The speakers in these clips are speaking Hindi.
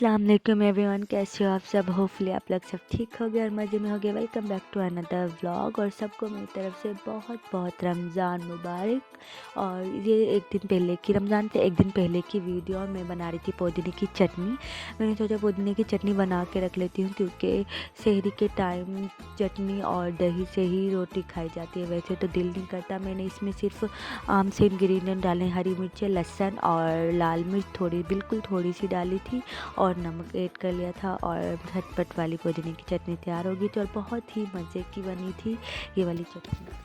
अस्सलाम वालेकुम एवरीवन, कैसे हो आप सब। होपफुली आप लोग सब ठीक हो गए और मज़े में हो गए। Welcome back to another vlog और सबको मेरी तरफ से बहुत बहुत रमज़ान मुबारक। और ये एक दिन पहले की रमज़ान से एक दिन पहले की वीडियो और मैं बना रही थी पुदीने की चटनी। मैंने सोचा पुदीने की चटनी बना के रख लेती हूँ क्योंकि सहरी के टाइम चटनी और दही से ही रोटी खाई जाती है। वैसे तो दिल नहीं करता। मैंने इसमें सिर्फ आम से इंग्रेडिएंट डाले, हरी मिर्चें, लहसुन और लाल मिर्च थोड़ी, बिल्कुल थोड़ी सी डाली थी और नमक ऐड कर लिया था और झटपट वाली पुदीने की चटनी तैयार हो गई थी और बहुत ही मज़े की बनी थी ये वाली चटनी।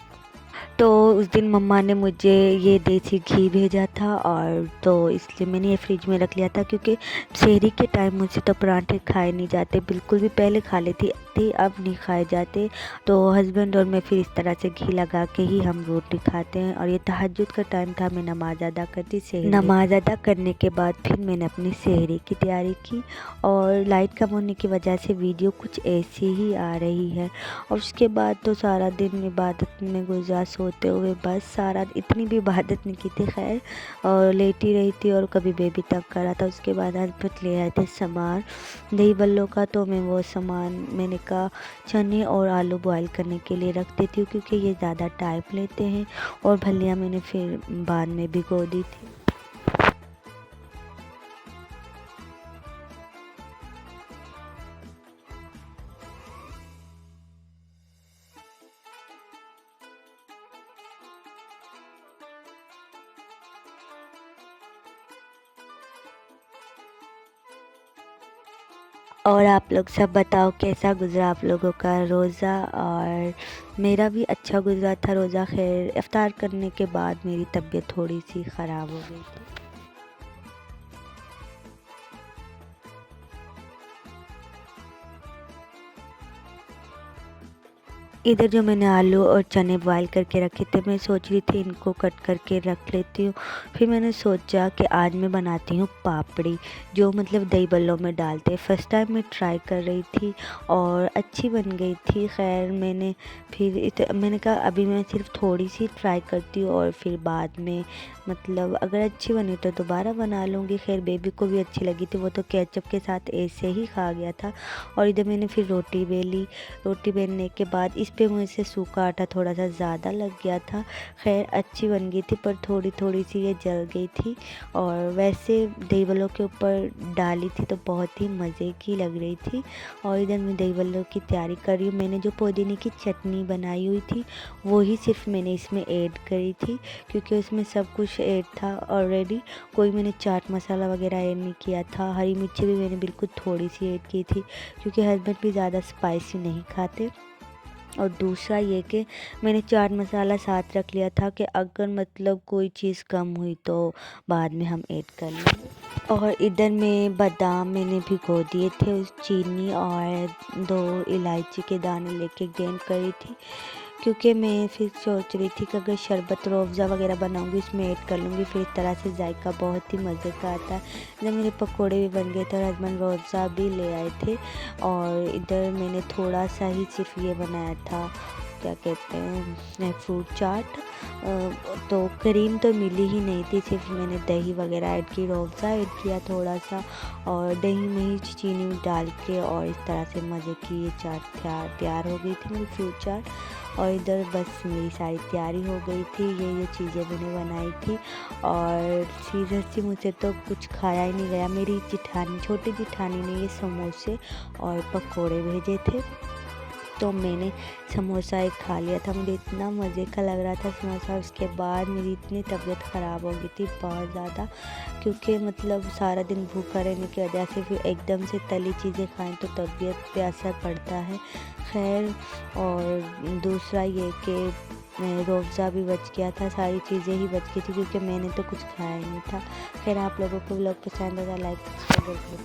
तो उस दिन मम्मा ने मुझे ये देसी घी भेजा था और तो इसलिए मैंने ये फ्रिज में रख लिया था क्योंकि सहरी के टाइम मुझसे तो पराठे खाए नहीं जाते बिल्कुल भी। पहले खा लेती थी, अब नहीं खाए जाते। तो हस्बैंड और मैं फिर इस तरह से घी लगा के ही हम रोटी खाते हैं। और ये तहज्जुद का टाइम था, मैं नमाज़ अदा करती। नमाज़ अदा करने के बाद फिर मैंने अपनी सहरी की तैयारी की और लाइट कम होने की वजह से वीडियो कुछ ऐसी ही आ रही है। और उसके बाद तो सारा दिन इबादत में गुजारा, सोते हुए बस सारा, इतनी भी इबादत नहीं की थी खैर, और लेटी रही थी और कभी बेबी तक करा था। उसके बाद हस्बैंड ले आए थे सामान दही बल्लों का, तो मैं वो सामान मैंने कहा चने और आलू बॉयल करने के लिए रख देती हूँ क्योंकि ये ज़्यादा टाइम लेते हैं। और भलिया मैंने फिर बाद में भिगो दी थी। और आप लोग सब बताओ कैसा गुज़रा आप लोगों का रोज़ा। और मेरा भी अच्छा गुज़रा था रोज़ा। खैर इफ्तार करने के बाद मेरी तबीयत थोड़ी सी ख़राब हो गई थी। इधर जो मैंने आलू और चने बॉयल करके रखे थे, मैं सोच रही थी इनको कट करके रख लेती हूँ। फिर मैंने सोचा कि आज मैं बनाती हूँ पापड़ी, जो मतलब दही बल्लों में डालते हैं। फ़र्स्ट टाइम मैं ट्राई कर रही थी और अच्छी बन गई थी। खैर मैंने फिर मैंने कहा अभी मैं सिर्फ थोड़ी सी ट्राई करती हूँ और फिर बाद में मतलब अगर अच्छी बनी तो दोबारा बना लूँगी। खैर बेबी को भी अच्छी लगी थी, वो तो केचप के साथ ऐसे ही खा गया था। और इधर मैंने फिर रोटी बेली। रोटी बेलने के बाद इस पे मुझसे सूखा आटा थोड़ा सा ज़्यादा लग गया था। खैर अच्छी बन गई थी पर थोड़ी थोड़ी सी ये जल गई थी। और वैसे दही बल्लों के ऊपर डाली थी तो बहुत ही मज़े की लग रही थी। और इधर मैं दही बल्लों की तैयारी कर रही हूँ। मैंने जो पुदीने की चटनी बनाई हुई थी वो ही सिर्फ मैंने इसमें ऐड करी थी क्योंकि उसमें सब कुछ ऐड था ऑलरेडी। कोई मैंने चाट मसाला वगैरह ऐड नहीं किया था। हरी मिर्ची भी मैंने बिल्कुल थोड़ी सी ऐड की थी क्योंकि हस्बैंड भी ज़्यादा स्पाइसी नहीं खाते। और दूसरा ये कि मैंने चाट मसाला साथ रख लिया था कि अगर मतलब कोई चीज़ कम हुई तो बाद में हम ऐड कर लेंगे। और इधर में बादाम मैंने भिगो दिए थे, उस चीनी और 2 इलायची के दाने लेके ग्राइंड करी थी क्योंकि मैं फिर सोच रही थी कि अगर शरबत रूअफ़ज़ा वगैरह बनाऊंगी इसमें ऐड कर लूँगी, फिर इस तरह से जायका बहुत ही मज़े का आता है। इधर मेरे पकोड़े भी बन गए थे और हस्बैंड रूअफ़ज़ा भी ले आए थे। और इधर मैंने थोड़ा सा ही सिर्फ ये बनाया था, क्या कहते हैं, फ्रूट चाट। तो क्रीम तो मिली ही नहीं थी, सिर्फ मैंने दही वगैरह ऐड की, रूअफ़ज़ा ऐड किया थोड़ा सा और दही में ही चीनी डाल के और इस तरह से मज़े की ये चाट तैयार हो गई थी मेरी फ्रूट चाट। और इधर बस मेरी सारी तैयारी हो गई थी। ये चीज़ें मैंने बनाई थी और सीरियसली मुझसे तो कुछ खाया ही नहीं गया। मेरी जिठानी, छोटी जिठानी ने ये समोसे और पकोड़े भेजे थे तो मैंने समोसा एक खा लिया था। मुझे इतना मज़े का लग रहा था समोसा। उसके बाद मेरी इतनी तबीयत ख़राब हो गई थी बहुत ज़्यादा क्योंकि मतलब सारा दिन भूखा रहने की वजह से फिर एकदम से तली चीज़ें खाएं तो तबीयत पे असर पड़ता है। खैर और दूसरा ये कि रूअफ़ज़ा भी बच गया था, सारी चीज़ें ही बच गई थी क्योंकि मैंने तो कुछ खाया ही नहीं था। खैर आप लोगों को व्लॉग पसंद आया लाइक सब्सक्राइब।